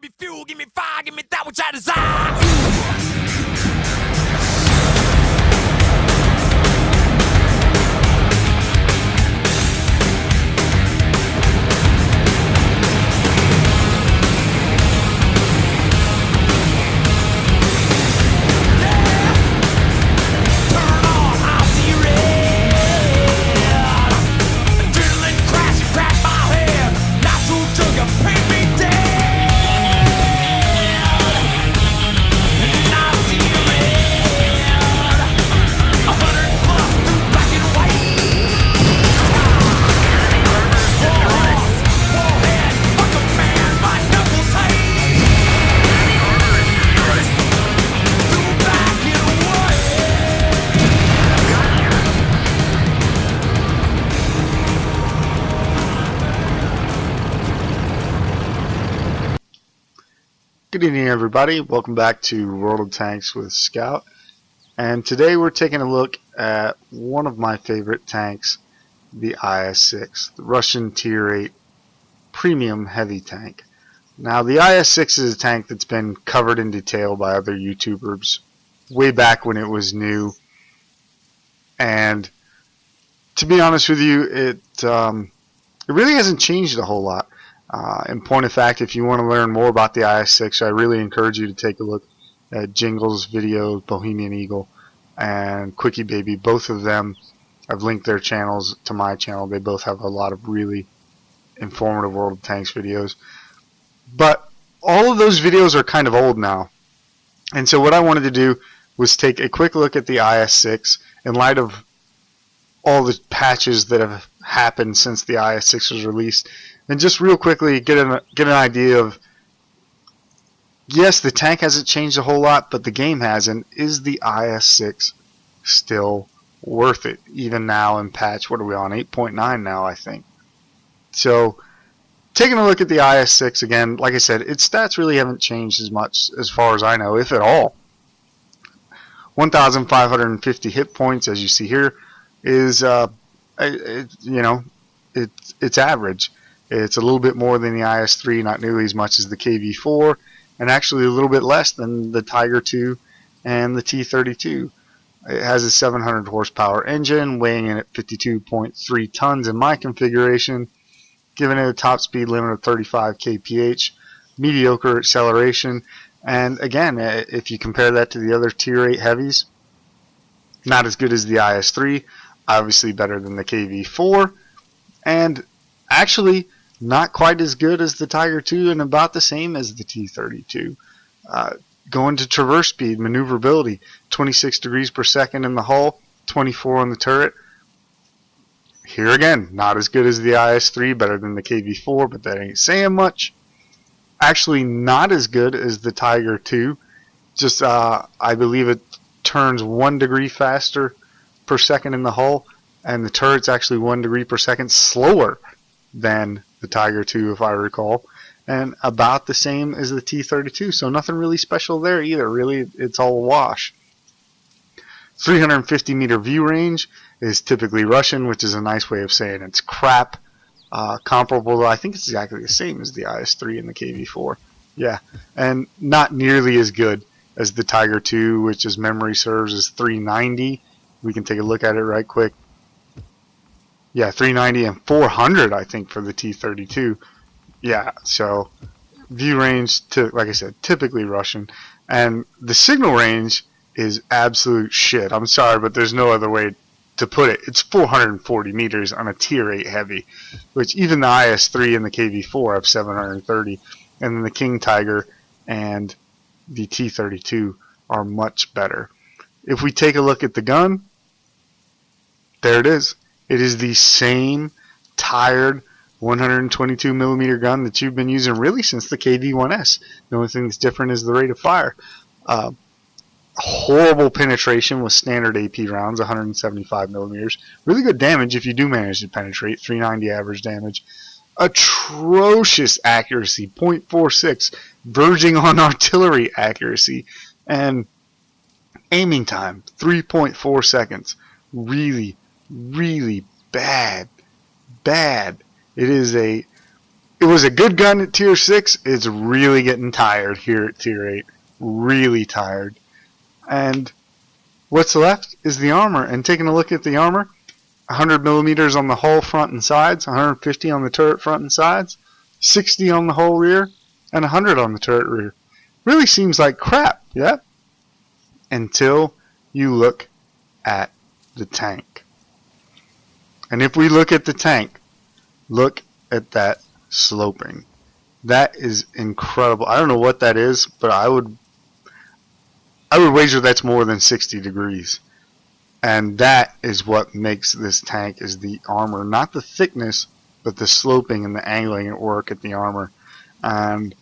Give me fuel, give me fire, give me that which I desire. Good evening, everybody. Welcome back to World of Tanks with Scout. And today we're taking a look at one of my favorite tanks, the IS6, the Russian Tier 8 premium heavy tank. Now, the IS6 is a tank that's been covered in detail by other YouTubers way back when it was new. And to be honest with you, it really hasn't changed a whole lot. In point of fact, if you want to learn more about the IS6, I really encourage you to take a look at Jingle's video, Bohemian Eagle, and Quickie Baby. Both of them, I've linked their channels to my channel. They both have a lot of really informative World of Tanks videos. But all of those videos are kind of old now. And so what I wanted to do was take a quick look at the IS6 in light of all the patches that have happened since the IS6 was released. And just real quickly get an idea of, yes, the tank hasn't changed a whole lot, but the game hasn't. Is the IS6 still worth it? Even now in patch, what are we on? 8.9 now, I think. So, taking a look at the IS6 again, like I said, its stats really haven't changed as much as far as I know, if at all. 1,550 hit points, as you see here, is it's average. It's a little bit more than the IS3, not nearly as much as the KV4, and actually a little bit less than the Tiger II and the T32. It has a 700 horsepower engine, weighing in at 52.3 tons in my configuration, giving it a top speed limit of 35 kph, mediocre acceleration, and again, if you compare that to the other Tier 8 heavies, not as good as the IS3, obviously better than the KV4, and actually not quite as good as the Tiger II and about the same as the T32. Going to traverse speed, maneuverability, 26 degrees per second in the hull, 24 on the turret. Here again, not as good as the IS3, better than the KV4, but that ain't saying much. Actually not as good as the Tiger II. Just, I believe it turns 1 degree faster per second in the hull, and the turret's actually 1 degree per second slower than the Tiger II, if I recall, and about the same as the T32, so nothing really special there either. Really, it's all a wash. 350 meter view range is typically Russian, which is a nice way of saying it's crap. Comparable to, I think it's exactly the same as the IS3 and the KV4. Yeah, and not nearly as good as the Tiger II, which, as memory serves, is 390. We can take a look at it right quick. Yeah, 390 and 400, I think, for the T32. Yeah, so view range, like I said, typically Russian. And the signal range is absolute shit. I'm sorry, but there's no other way to put it. It's 440 meters on a Tier 8 heavy, which even the IS3 and the KV4 have 730. And then the King Tiger and the T32 are much better. If we take a look at the gun, there it is. It is the same tired 122 millimeter gun that you've been using really since the KV1S. The only thing that's different is the rate of fire. Horrible penetration with standard AP rounds, 175 millimeters. Really good damage if you do manage to penetrate, 390 average damage. Atrocious accuracy, 0.46, verging on artillery accuracy. And aiming time, 3.4 seconds. Really bad. It is a it was a good gun at tier 6. It's really getting tired here at tier 8. Really tired. And what's left is the armor. And taking a look at the armor, 100 millimeters on the hull front and sides, 150 on the turret front and sides, 60 on the hull rear, and 100 on the turret rear. Really seems like crap, yeah? Until you look at the tank. And if we look at the tank, look at that sloping. That is incredible. I don't know what that is, but I would wager that's more than 60 degrees. And that is what makes this tank, is the armor. Not the thickness, but the sloping and the angling at work at the armor. And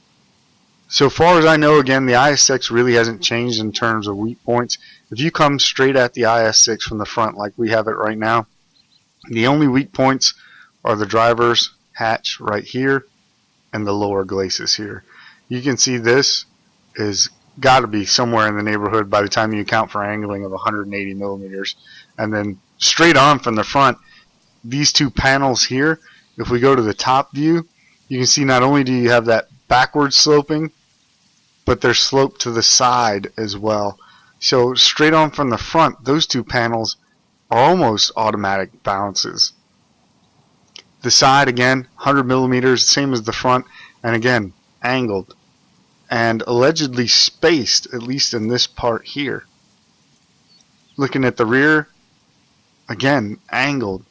so far as I know, again, the IS6 really hasn't changed in terms of weak points. If you come straight at the IS6 from the front like we have it right now, the only weak points are the driver's hatch right here and the lower glacis here. You can see this is got to be somewhere in the neighborhood, by the time you account for angling, of 180 millimeters. And then straight on from the front, these two panels here, if we go to the top view, you can see not only do you have that backward sloping, but they're sloped to the side as well. So straight on from the front, those two panels are almost automatic bounces. The side, again, 100 millimeters, same as the front, and again, angled and allegedly spaced, at least in this part here. Looking at the rear, again, angled.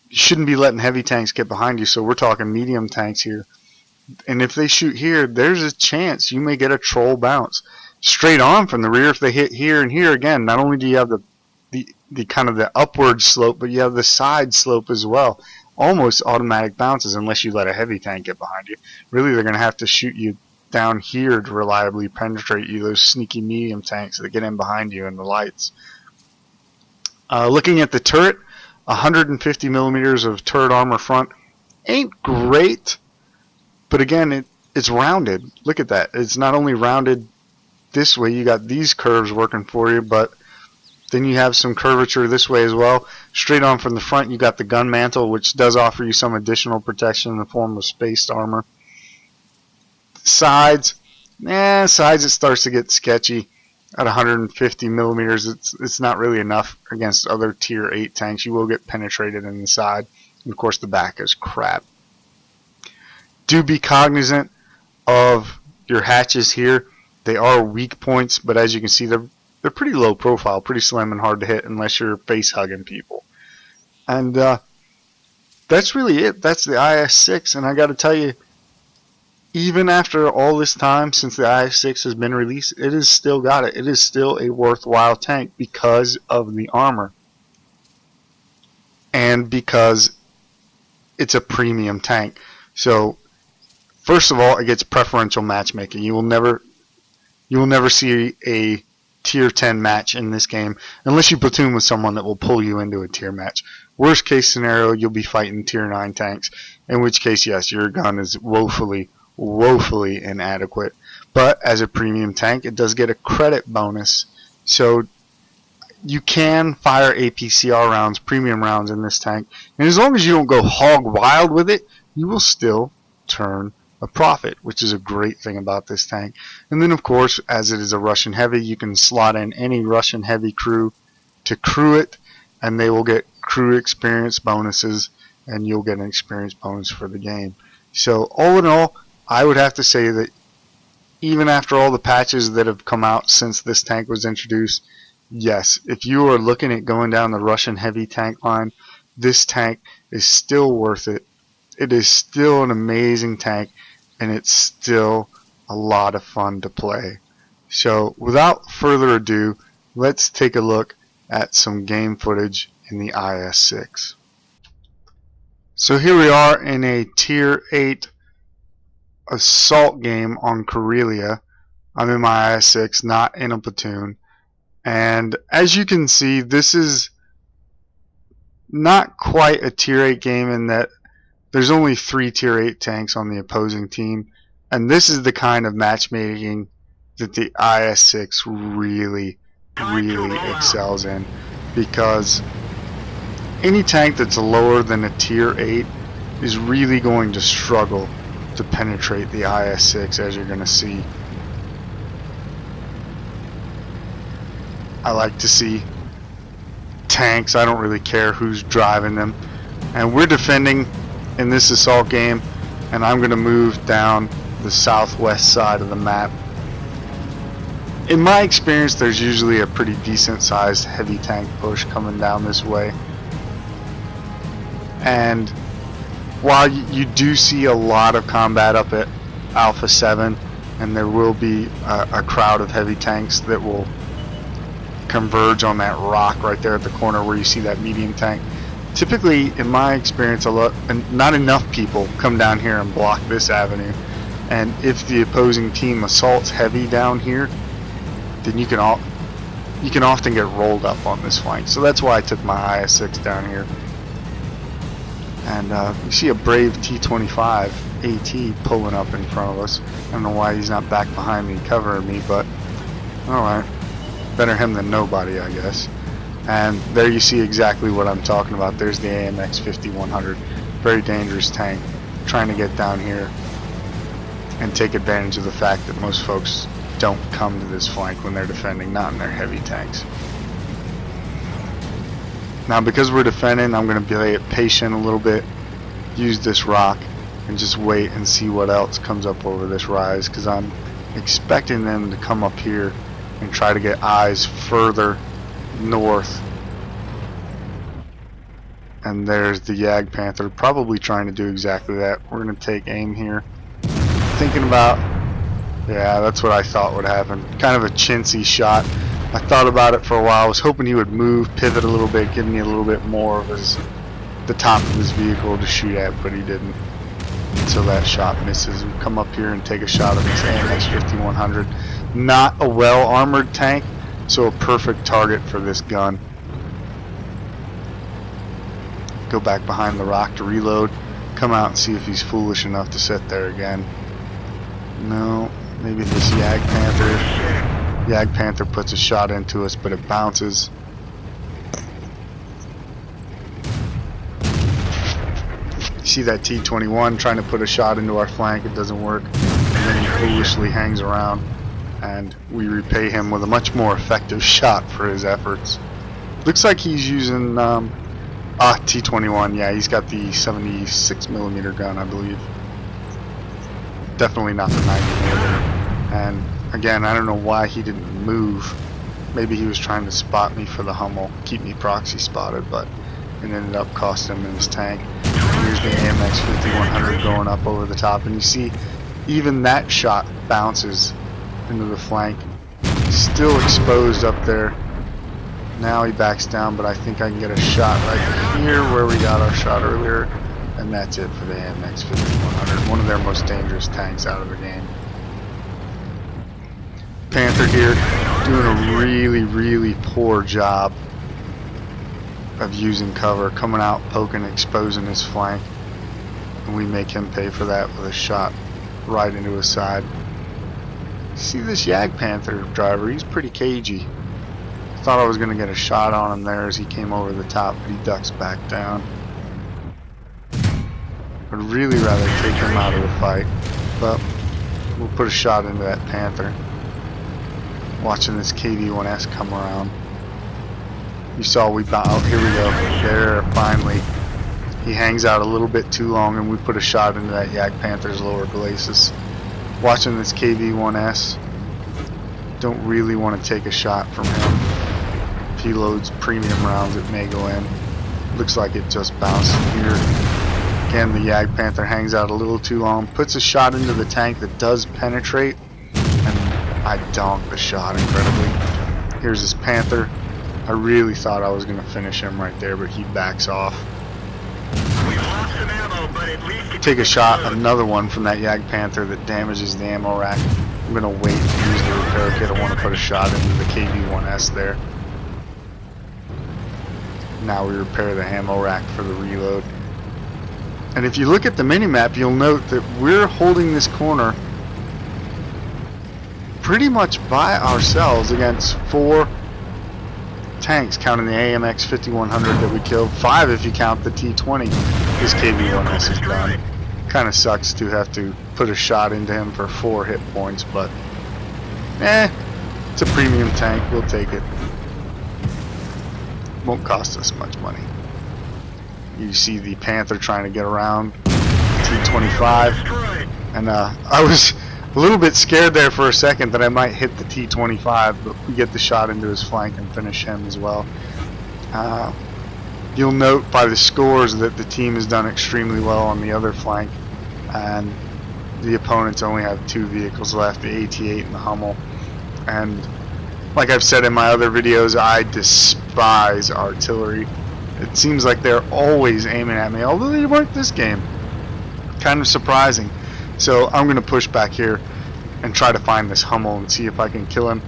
You shouldn't be letting heavy tanks get behind you, so we're talking medium tanks here. And if they shoot here, there's a chance you may get a troll bounce. Straight on from the rear, if they hit here and here, again, not only do you have the kind of the upward slope, but you have the side slope as well. Almost automatic bounces unless you let a heavy tank get behind you. Really, they're going to have to shoot you down here to reliably penetrate you, those sneaky medium tanks that get in behind you in the lights. Looking at the turret, 150 millimeters of turret armor front. Ain't great, but again, it's rounded. Look at that. It's not only rounded this way, you got these curves working for you, but then you have some curvature this way as well. Straight on from the front, you got the gun mantle, which does offer you some additional protection in the form of spaced armor. Sides, sides it starts to get sketchy. At 150 millimeters, it's not really enough against other tier 8 tanks. You will get penetrated in the side. And of course, the back is crap. Do be cognizant of your hatches here. They are weak points, but as you can see, they're pretty low profile, pretty slim and hard to hit unless you're face hugging people. And that's really it. That's the IS6, and I got to tell you, even after all this time since the IS6 has been released, it has still got it. It is still a worthwhile tank because of the armor and because it's a premium tank. So first of all, it gets preferential matchmaking. You will never see a tier 10 match in this game unless you platoon with someone that will pull you into a tier match. Worst case scenario, you'll be fighting tier 9 tanks, in which case, yes, your gun is woefully inadequate. But as a premium tank, it does get a credit bonus, so you can fire APCR rounds, premium rounds in this tank, and as long as you don't go hog wild with it, you will still turn a profit, which is a great thing about this tank. And then of course, as it is a Russian heavy, you can slot in any Russian heavy crew to crew it, and they will get crew experience bonuses, and you'll get an experience bonus for the game. So all in all, I would have to say that even after all the patches that have come out since this tank was introduced, yes, if you are looking at going down the Russian heavy tank line, this tank is still worth it. It is still an amazing tank, and it's still a lot of fun to play. So without further ado, let's take a look at some game footage in the IS6. So here we are in a tier 8 assault game on Karelia. I'm in my IS6, not in a platoon. And as you can see, this is not quite a tier 8 game in that there's only 3 tier 8 tanks on the opposing team. And this is the kind of matchmaking that the IS6 really excels in, because any tank that's lower than a tier 8 is really going to struggle to penetrate the IS6, as you're going to see. I like to see tanks. I don't really care who's driving them. And we're defending in this assault game, and I'm going to move down the southwest side of the map. In my experience, there's usually a pretty decent sized heavy tank push coming down this way. And while you do see a lot of combat up at Alpha 7, and there will be a crowd of heavy tanks that will converge on that rock right there at the corner where you see that medium tank, typically, in my experience, not enough people come down here and block this avenue. And if the opposing team assaults heavy down here, then you can often get rolled up on this flank. So that's why I took my IS6 down here. And you see a brave T-25 AT pulling up in front of us. I don't know why he's not back behind me covering me, but alright. Better him than nobody, I guess. And there you see exactly what I'm talking about. There's the AMX 5100. Very dangerous tank. Trying to get down here and take advantage of the fact that most folks don't come to this flank when they're defending, not in their heavy tanks. Now, because we're defending, I'm going to play it patient a little bit, use this rock, and just wait and see what else comes up over this rise, because I'm expecting them to come up here and try to get eyes further north. And there's the Yag Panther, probably trying to do exactly that. We're going to take aim here. Thinking about, yeah, that's what I thought would happen. Kind of a chintzy shot. I thought about it for a while. I was hoping he would move, pivot a little bit, give me a little bit more of the top of his vehicle to shoot at, but he didn't. Until that shot misses. We'll come up here and take a shot of this AMX 5100. Not a well-armored tank, so a perfect target for this gun. Go back behind the rock to reload. Come out and see if he's foolish enough to sit there again. No, maybe this Yag Panther. Yag Panther puts a shot into us, but it bounces. See that T-21 trying to put a shot into our flank. It doesn't work. And then he foolishly hangs around, and we repay him with a much more effective shot for his efforts. Looks like he's using T-21. Yeah, he's got the 76mm gun, I believe. Definitely not the 90mm. And again, I don't know why he didn't move. Maybe he was trying to spot me for the Hummel, keep me proxy spotted, but it ended up costing him in his tank. Here's the AMX 5100 going up over the top, and you see even that shot bounces into the flank. Still exposed up there. Now he backs down, but I think I can get a shot right here where we got our shot earlier, and that's it for the AMX 5100. One of their most dangerous tanks out of the game. Panther here doing a really, really poor job of using cover, coming out, poking, exposing his flank, and we make him pay for that with a shot right into his side. See this Yag Panther driver, he's pretty cagey. Thought I was going to get a shot on him there as he came over the top, but he ducks back down. I'd really rather take him out of the fight, but we'll put a shot into that Panther. Watching this KV-1S come around. You saw we bounced. Here we go. There, finally. He hangs out a little bit too long, and we put a shot into that Yag Panther's lower glacis. Watching this KV-1S. Don't really want to take a shot from him. If he loads premium rounds, it may go in. Looks like it just bounced here. Again, the Yag Panther hangs out a little too long. Puts a shot into the tank that does penetrate, and I donk the shot incredibly. Here's this Panther. I really thought I was going to finish him right there, but he backs off. Take a shot, another one from that Yag Panther that damages the ammo rack. I'm going to wait and use the repair kit. I want to put a shot into the KV-1S there. Now we repair the ammo rack for the reload. And if you look at the minimap, you'll note that we're holding this corner pretty much by ourselves against 4 tanks, counting the AMX 5100 that we killed, 5 if you count the T-20. this KV-1S is done. Kind of sucks to have to put a shot into him for 4 hit points, but it's a premium tank. We'll take it. Won't cost us much money. You see the Panther trying to get around T-25, and I was a little bit scared there for a second that I might hit the T-25, but we get the shot into his flank and finish him as well. You'll note by the scores that the team has done extremely well on the other flank, and the opponents only have 2 vehicles left, the AT-8 and the Hummel. And like I've said in my other videos, I despise artillery. It seems like they're always aiming at me, although they weren't this game. Kind of surprising. So I'm going to push back here and try to find this Hummel and see if I can kill him,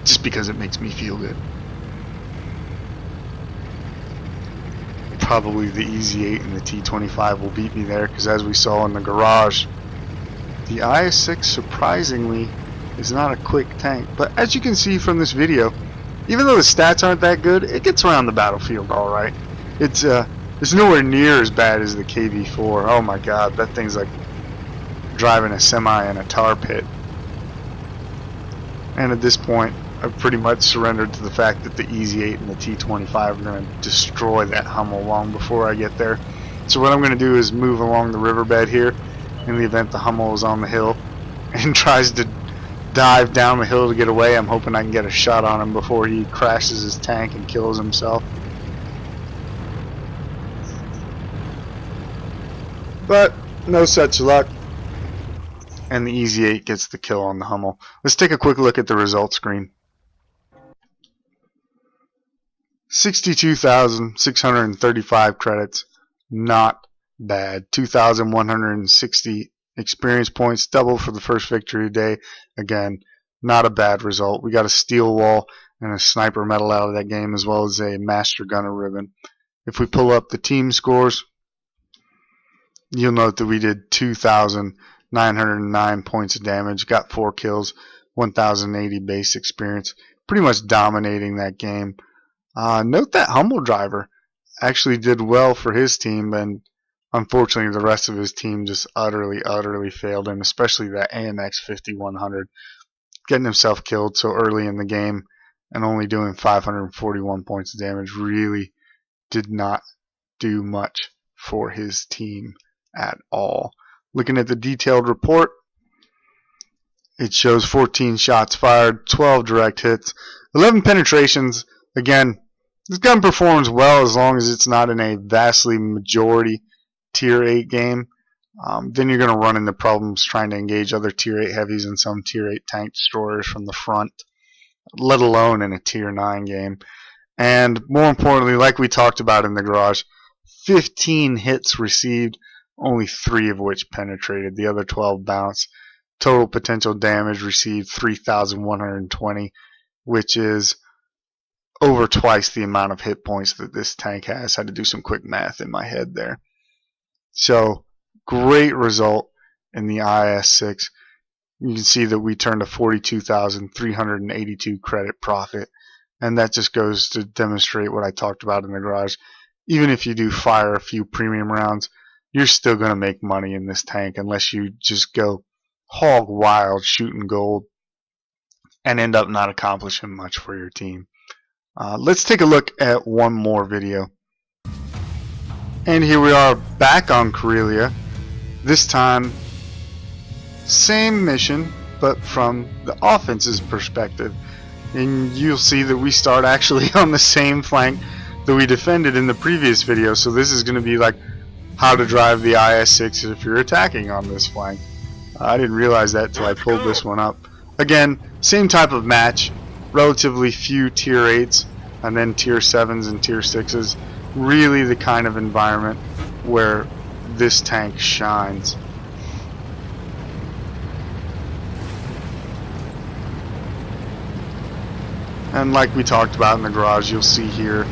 just because it makes me feel good. Probably the EZ-8 and the T-25 will beat me there, because as we saw in the garage, the IS6 surprisingly is not a quick tank. But as you can see from this video, even though the stats aren't that good, it gets around the battlefield alright. It's nowhere near as bad as the KV-4. Oh my god, that thing's like driving a semi in a tar pit. And at this point, I've pretty much surrendered to the fact that the EZ-8 and the T-25 are going to destroy that Hummel long before I get there. So what I'm going to do is move along the riverbed here in the event the Hummel is on the hill and tries to dive down the hill to get away. I'm hoping I can get a shot on him before he crashes his tank and kills himself. But no such luck, and the EZ-8 gets the kill on the Hummel. Let's take a quick look at the results screen. 62,635 credits, not bad. 2,160 experience points, double for the first victory day. Again, not a bad result. We got a steel wall and a sniper medal out of that game, as well as a master gunner ribbon. If we pull up the team scores, you'll note that we did 2,909 points of damage, got 4 kills, 1,080 base experience, pretty much dominating that game. Note that Hummel driver actually did well for his team, and unfortunately the rest of his team just utterly failed him, especially that AMX 5100, getting himself killed so early in the game and only doing 541 points of damage really did not do much for his team at all. Looking at the detailed report, it shows 14 shots fired, 12 direct hits, 11 penetrations. Again, this gun performs well as long as it's not in a vastly majority tier 8 game. Then you're going to run into problems trying to engage other tier 8 heavies and some tier 8 tank destroyers from the front, let alone in a tier 9 game. And more importantly, like we talked about in the garage, 15 hits received, only 3 of which penetrated. The other 12 bounced. Total potential damage received 3,120, which is over twice the amount of hit points that this tank has. Had to do some quick math in my head there. So, great result in the IS6. You can see that we turned a 42,382 credit profit, and that just goes to demonstrate what I talked about in the garage. Even if you do fire a few premium rounds, you're still going to make money in this tank unless you just go hog wild shooting gold and end up not accomplishing much for your team. Let's take a look at one more video. And here we are back on Karelia. This time, same mission, but from the offense's perspective. And you'll see that we start actually on the same flank that we defended in the previous video. So this is going to be like how to drive the IS6 if you're attacking on this flank. I didn't realize that till I pulled this one up. Again, same type of match. Relatively few tier 8s and then tier 7s and tier 6s. Really the kind of environment where this tank shines. And like we talked about in the garage, you'll see here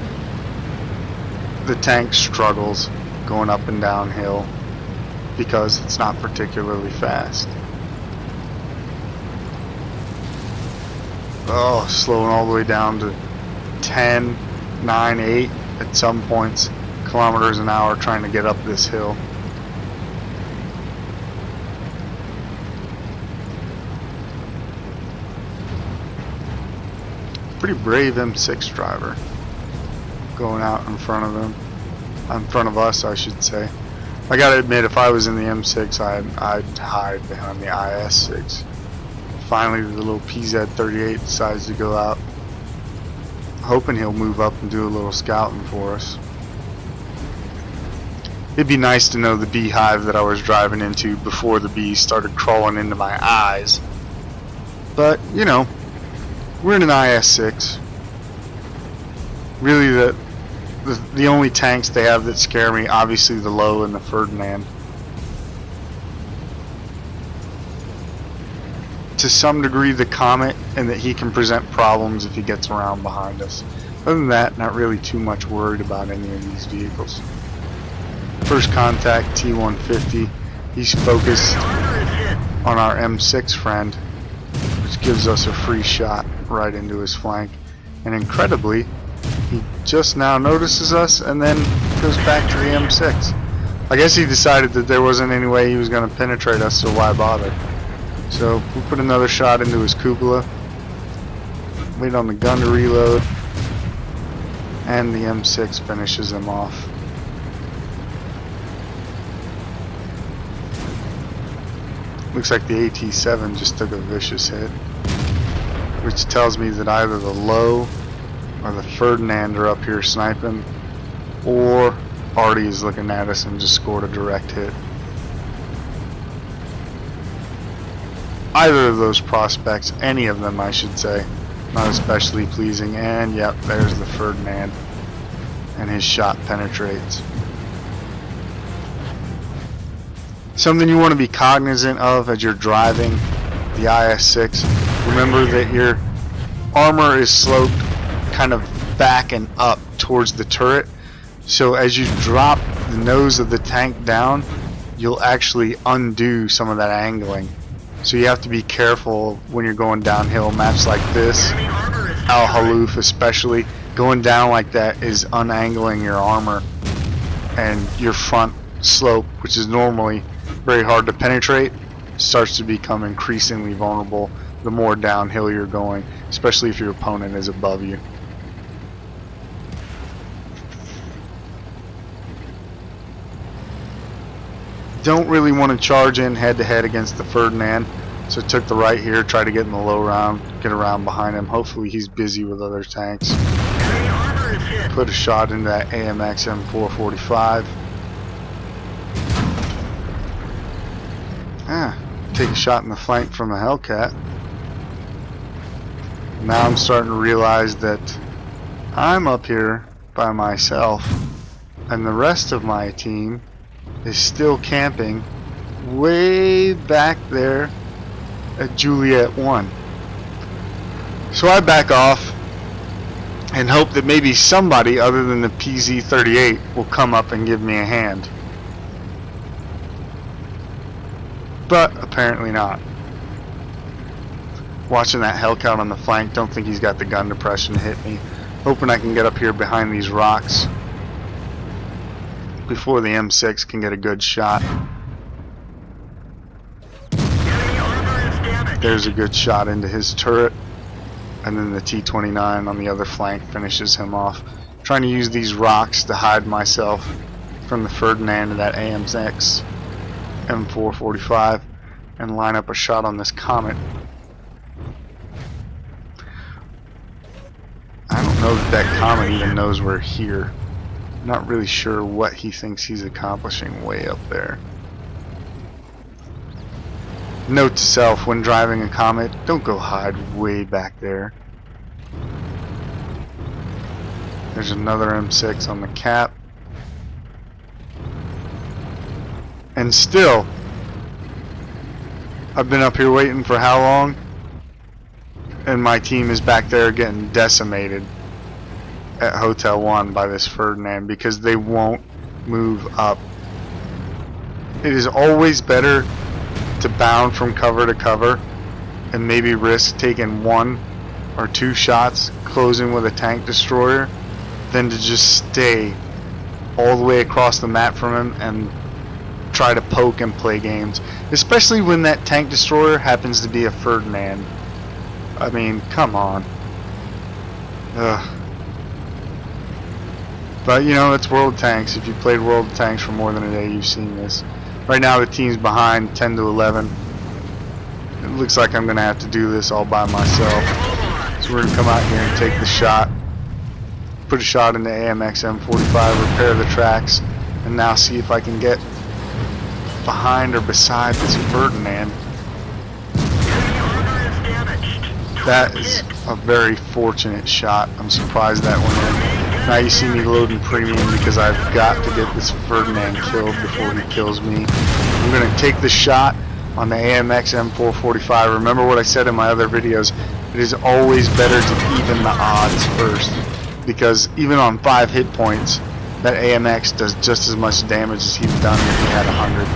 the tank struggles going up and downhill because it's not particularly fast. Oh, slowing all the way down to 10, 9, 8 at some points, kilometers an hour trying to get up this hill. Pretty brave M6 driver going out in front of him, in front of us, I should say. I gotta admit, if I was in the M6, I'd hide behind the IS6. Finally, the little PZ38 decides to go out, hoping he'll move up and do a little scouting for us. It'd be nice to know the beehive that I was driving into before the bees started crawling into my eyes. But, you know, we're in an IS6. Really, the only tanks they have that scare me, obviously the Low and the Ferdinand. To some degree, the Comet, and that he can present problems if he gets around behind us. Other than that, not really too much worried about any of these vehicles. First contact, T-150. He's focused on our M6 friend, which gives us a free shot right into his flank. And incredibly, he just now notices us and then goes back to the M6. I guess he decided that there wasn't any way he was going to penetrate us, so why bother? So we put another shot into his cupola, wait on the gun to reload, and the M6 finishes him off. Looks like the AT-7 just took a vicious hit, which tells me that either the Low or the Ferdinand are up here sniping, or Artie is looking at us and just scored a direct hit. Either of those prospects, any of them I should say, not especially pleasing. And yep, there's the Ferdinand, and his shot penetrates. Something you want to be cognizant of as you're driving the IS6, remember that your armor is sloped kind of back and up towards the turret, so as you drop the nose of the tank down, you'll actually undo some of that angling. So you have to be careful when you're going downhill. Maps like this, Al Haluf especially, going down like that is unangling your armor, and your front slope, which is normally very hard to penetrate, starts to become increasingly vulnerable the more downhill you're going, especially if your opponent is above you. Don't really want to charge in head to head against the Ferdinand, so took the right here, try to get in the low round, get around behind him. Hopefully he's busy with other tanks. Put a shot into that AMX M445. Take a shot in the flank from a Hellcat. Now I'm starting to realize that I'm up here by myself, and the rest of my team is still camping way back there at Juliet 1. So I back off and hope that maybe somebody other than the PZ38 will come up and give me a hand. But apparently not. Watching that Hellcat on the flank, don't think he's got the gun depression to hit me. Hoping I can get up here behind these rocks before the M6 can get a good shot. There's a good shot into his turret, and then the T-29 on the other flank finishes him off. Trying to use these rocks to hide myself from the Ferdinand and that AMX M445 and line up a shot on this Comet. I don't know that that Comet even knows we're here. Not really sure what he thinks he's accomplishing way up there. Note to self, when driving a Comet, don't go hide way back there. There's another M6 on the cap. And still, I've been up here waiting for how long? And my team is back there getting decimated at Hotel 1 by this Ferdinand because they won't move up. It is always better to bound from cover to cover and maybe risk taking 1 or 2 shots closing with a tank destroyer than to just stay all the way across the map from him and try to poke and play games, especially when that tank destroyer happens to be a Ferdinand. I mean, come on. Ugh. But you know, it's World of Tanks. If you played World of Tanks for more than a day, you've seen this. Right now the team's behind 10 to 11. It looks like I'm gonna have to do this all by myself. So we're gonna come out here and take the shot, put a shot in the AMX M45, repair the tracks, and now see if I can get behind or beside this Ferdinand. That is a very fortunate shot. I'm surprised that went in. Now you see me loading premium because I've got to get this Ferdinand killed before he kills me. I'm going to take the shot on the AMX M445. Remember what I said in my other videos. It is always better to even the odds first, because even on 5 hit points, that AMX does just as much damage as he'd done if he had 100.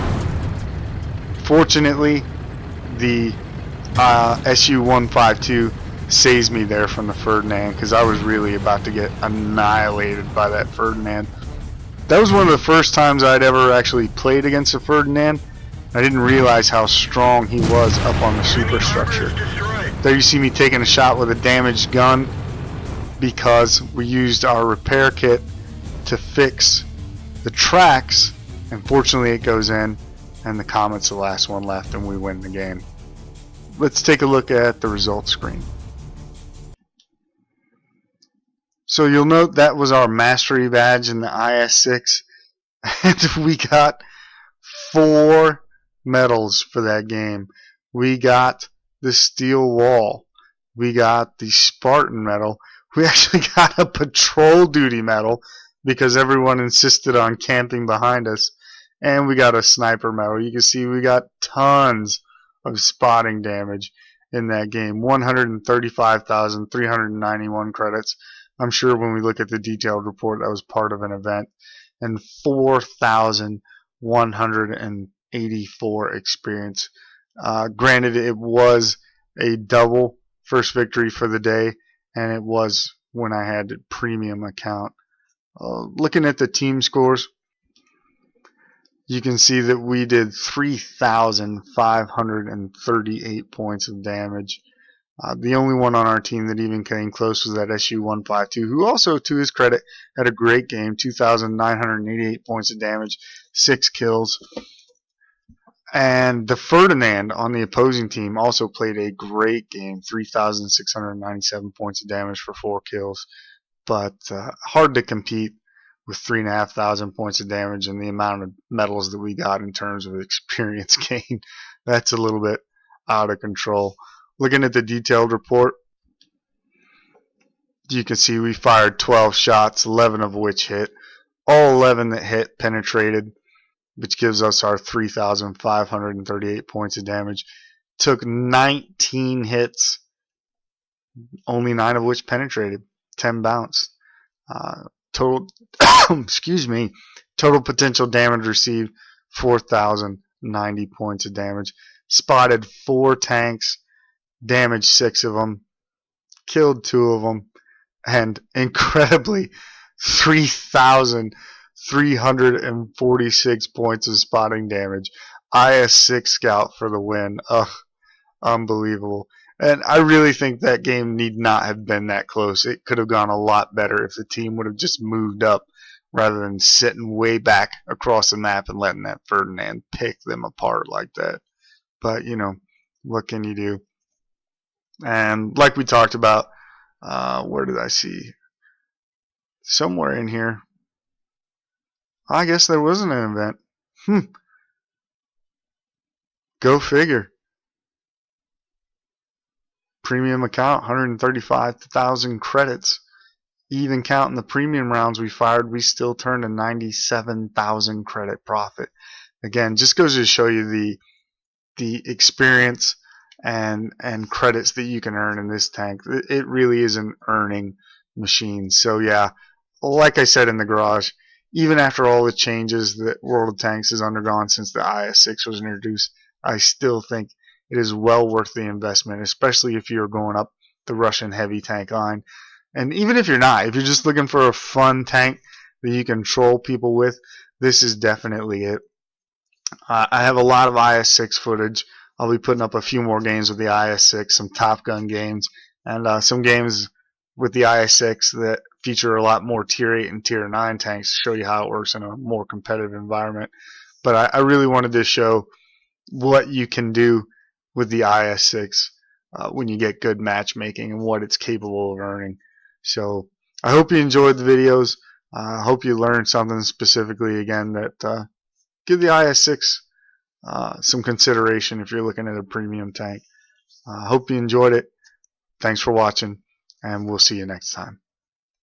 Fortunately, the SU-152 saves me there from the Ferdinand, because I was really about to get annihilated by that Ferdinand. That was one of the first times I'd ever actually played against a Ferdinand. I didn't realize how strong he was up on the superstructure. There you see me taking a shot with a damaged gun because we used our repair kit to fix the tracks, and fortunately it goes in, and the Comet's the last one left and we win the game. Let's take a look at the results screen. So you'll note that was our mastery badge in the IS6, and we got 4 medals for that game. We got the steel wall, we got the Spartan medal, we actually got a patrol duty medal because everyone insisted on camping behind us, and we got a sniper medal. You can see we got tons of spotting damage in that game. 135,391 credits. I'm sure when we look at the detailed report that was part of an event. And 4,184 experience. Granted, it was a double first victory for the day, and it was when I had a premium account. Looking at the team scores, you can see that we did 3,538 points of damage. The only one on our team that even came close was that SU-152, who also, to his credit, had a great game. 2,988 points of damage, 6 kills. And the Ferdinand on the opposing team also played a great game. 3,697 points of damage for 4 kills. But hard to compete with 3,500 points of damage and the amount of medals that we got in terms of experience gain. That's a little bit out of control. Looking at the detailed report, you can see we fired 12 shots, 11 of which hit. All 11 that hit penetrated, which gives us our 3,538 points of damage. Took 19 hits, only 9 of which penetrated, 10 bounced. Total, excuse me, total potential damage received 4,090 points of damage. Spotted 4 tanks, damaged 6 of them, killed 2 of them, and incredibly 3,346 points of spotting damage. IS6 scout for the win. Ugh, unbelievable. And I really think that game need not have been that close. It could have gone a lot better if the team would have just moved up rather than sitting way back across the map and letting that Ferdinand pick them apart like that. But, you know, what can you do? And like we talked about, where did I see? Somewhere in here. I guess there wasn't an event. Go figure. Premium account, 135,000 credits. Even counting the premium rounds we fired, we still turned a 97,000 credit profit. Again, just goes to show you the experience and credits that you can earn in this tank. It really is an earning machine. So yeah, like I said in the garage, even after all the changes that World of Tanks has undergone since the IS6 was introduced, I still think it is well worth the investment, especially if you're going up the Russian heavy tank line. And even if you're not, if you're just looking for a fun tank that you can troll people with, this is definitely it. I have a lot of IS6 footage. I'll be putting up a few more games with the IS6, some Top Gun games, and some games with the IS6 that feature a lot more Tier 8 and Tier 9 tanks to show you how it works in a more competitive environment. But I really wanted to show what you can do with the IS6 when you get good matchmaking and what it's capable of earning. So I hope you enjoyed the videos. I hope you learned something specifically again that give the IS6 some consideration if you're looking at a premium tank. Hope you enjoyed it. Thanks for watching, and we'll see you next time.